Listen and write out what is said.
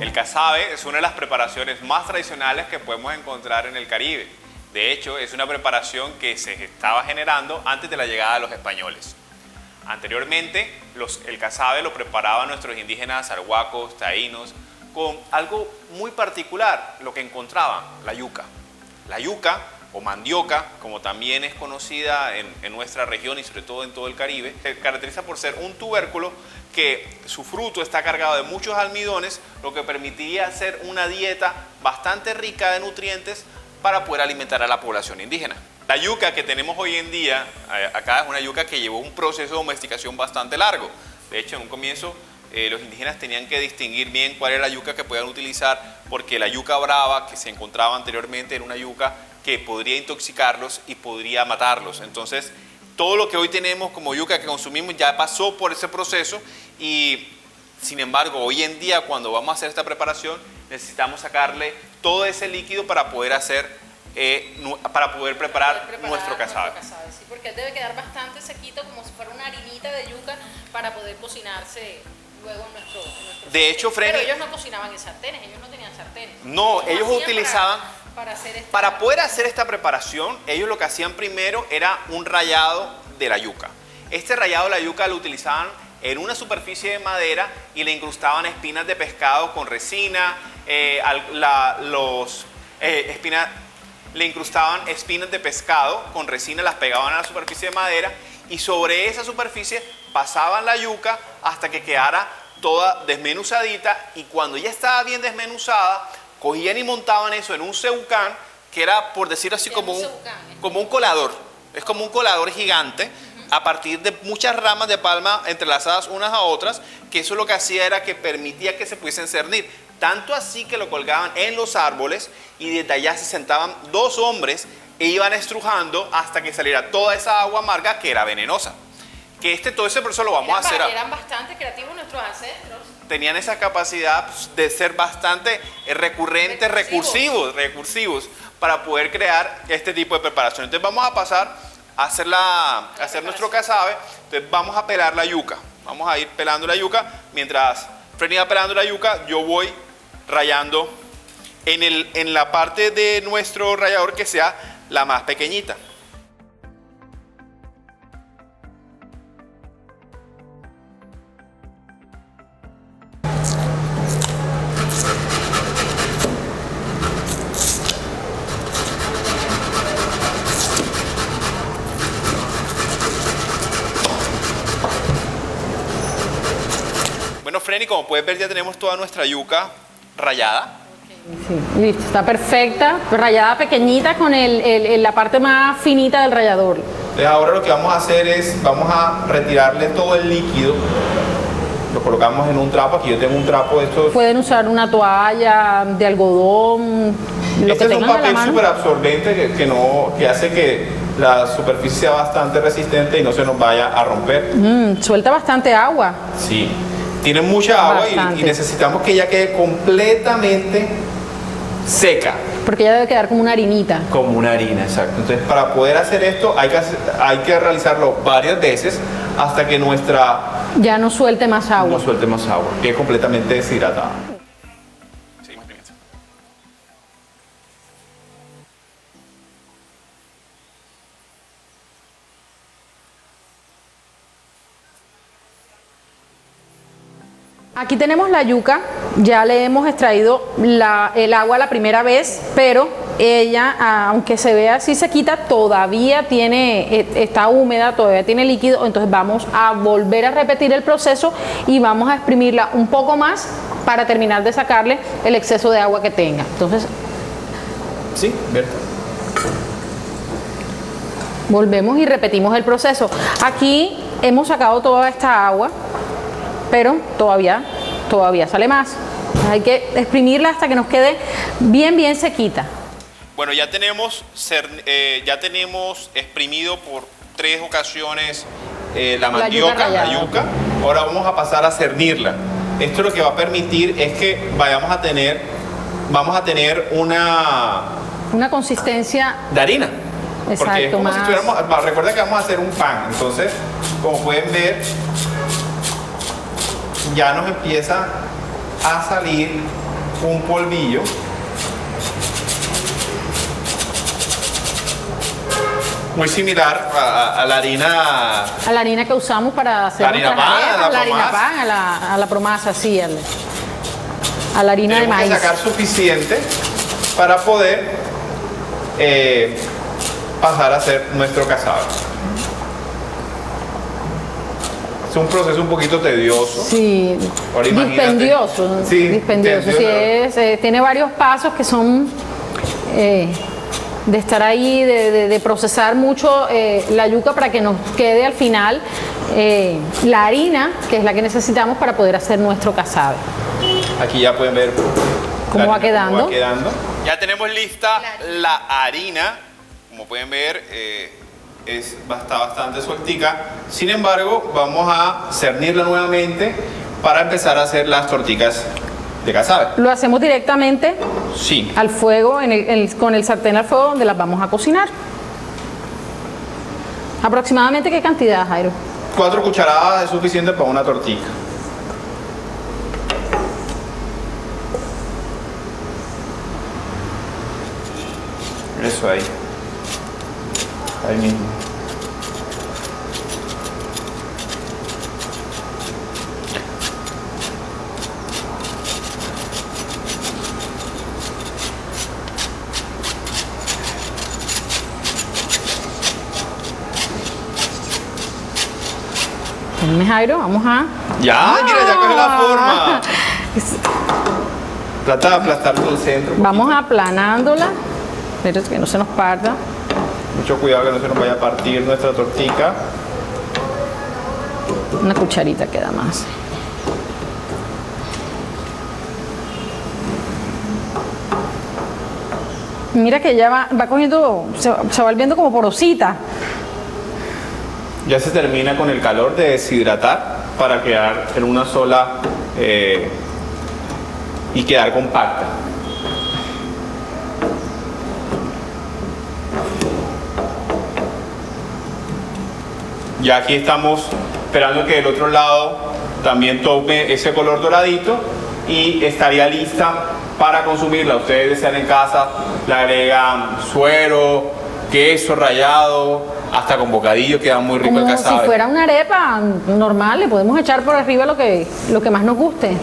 El casabe es una de las preparaciones más tradicionales que podemos encontrar en el Caribe. De hecho, es una preparación que se estaba generando antes de la llegada de los españoles. Anteriormente, el casabe lo preparaban nuestros indígenas arhuacos, taínos, con algo muy particular, lo que encontraban, la yuca. La yuca, o mandioca, como también es conocida en nuestra región y sobre todo en todo el Caribe, se caracteriza por ser un tubérculo que su fruto está cargado de muchos almidones, lo que permitiría hacer una dieta bastante rica de nutrientes para poder alimentar a la población indígena. La yuca que tenemos hoy en día, acá es una yuca que llevó un proceso de domesticación bastante largo. De hecho, en un comienzo los indígenas tenían que distinguir bien cuál era la yuca que podían utilizar, porque la yuca brava que se encontraba anteriormente era una yuca que podría intoxicarlos y podría matarlos. Entonces, todo lo que hoy tenemos como yuca que consumimos ya pasó por ese proceso y, sin embargo, hoy en día cuando vamos a hacer esta preparación necesitamos sacarle todo ese líquido para poder preparar nuestro casabe. Sí, porque debe quedar bastante sequito, como si fuera una harinita de yuca para poder cocinarse luego en nuestro De hecho, Freddy, pero ellos no cocinaban en sartenes, ellos no tenían sartenes. No, ellos utilizaban... Para poder hacer esta preparación, ellos lo que hacían primero era un rallado de la yuca. Este rallado de la yuca lo utilizaban en una superficie de madera y le incrustaban espinas de pescado con resina, le incrustaban espinas de pescado con resina, las pegaban a la superficie de madera y sobre esa superficie pasaban la yuca hasta que quedara toda desmenuzadita, y cuando ya estaba bien desmenuzada, cogían y montaban eso en un ceucán, que era, por decirlo así, como un colador. Es como un colador gigante, a partir de muchas ramas de palma entrelazadas unas a otras, que eso lo que hacía era que permitía que se pudiesen cernir. Tanto así que lo colgaban en los árboles y desde allá se sentaban dos hombres e iban estrujando hasta que saliera toda esa agua amarga que era venenosa. Todo ese proceso lo vamos a hacer. Eran bastante creativos nuestros ancestros. Tenían esa capacidad de ser bastante recurrentes, recursivos para poder crear este tipo de preparación. Entonces vamos a pasar a hacer nuestro casabe. Entonces vamos a pelar la yuca. Vamos a ir pelando la yuca. Mientras Freddy va pelando la yuca, yo voy rallando en la parte de nuestro rallador que sea la más pequeñita. Bueno, Freddy, como puedes ver, ya tenemos toda nuestra yuca rallada. Sí, listo, está perfecta, rallada pequeñita con la parte más finita del rallador. Entonces ahora lo que vamos a hacer es, vamos a retirarle todo el líquido. Lo colocamos en un trapo. Aquí yo tengo un trapo de estos. Pueden usar una toalla de algodón, lo este que es un tengan a la papel mano. súper absorbente que hace que la superficie sea bastante resistente y no se nos vaya a romper. Suelta bastante agua. Sí, tiene mucha agua y necesitamos que ella quede completamente seca. Porque ella debe quedar como una harinita. Como una harina, exacto. Entonces, para poder hacer esto hay que realizarlo varias veces hasta que ya no suelte más agua. No suelte más agua, quede completamente deshidratada. Aquí tenemos la yuca, ya le hemos extraído el agua la primera vez, pero ella, aunque se vea así sequita, todavía está húmeda, todavía tiene líquido. Entonces vamos a volver a repetir el proceso y vamos a exprimirla un poco más para terminar de sacarle el exceso de agua que tenga. Entonces, sí, Berta. Volvemos y repetimos el proceso. Aquí hemos sacado toda esta agua, pero todavía sale más. Hay que exprimirla hasta que nos quede bien sequita. Bueno, ya tenemos exprimido por 3 ocasiones la mandioca, la yuca. Ahora vamos a pasar a cernirla. Esto lo que va a permitir es que vamos a tener una consistencia de harina. Exacto, porque es como si estuviéramos, recuerda que vamos a hacer un pan. Entonces, como pueden ver, ya nos empieza a salir un polvillo. Muy similar a la harina. A la harina que usamos para hacer La harina nuestras pan, arepas, a la la harina promasa. pan, a la promasa, sí, a la harina de Tenemos maíz. que sacar suficiente para poder pasar a hacer nuestro casabe. Es un proceso un poquito tedioso. Sí, Ahora imagínate. dispendioso. Sí, dispendioso. Sí, tiene varios pasos que son de estar ahí, de procesar mucho la yuca para que nos quede al final la harina, que es la que necesitamos para poder hacer nuestro casabe. Aquí ya pueden ver ¿Cómo la va harina, quedando? Ya tenemos lista la harina. Como pueden ver, está bastante sueltica. Sin embargo, vamos a cernirla nuevamente para empezar a hacer las torticas de casabe. Lo hacemos directamente Sí. al fuego, con el sartén al fuego donde las vamos a cocinar. ¿Aproximadamente qué cantidad, Jairo? 4 cucharadas es suficiente para una tortilla. Eso ahí. Ahí mismo. Espérame, Jairo, vamos a... Ya, mira, ya coge la Ah. forma. Trata de aplastar todo el centro. Vamos aplanándola. Pero es que no se nos parta. Mucho cuidado que no se nos vaya a partir nuestra tortica. Una cucharita queda más. Mira que ya va cogiendo, se va volviendo como porosita. Ya se termina con el calor de deshidratar para quedar en una sola y quedar compacta. Ya aquí estamos esperando que del otro lado también tome ese color doradito y estaría lista para consumirla. Ustedes desean en casa, le agregan suero, queso rallado, hasta con bocadillo, queda muy rico el Como si casabe. fuera una arepa normal, le podemos echar por arriba lo que más nos guste.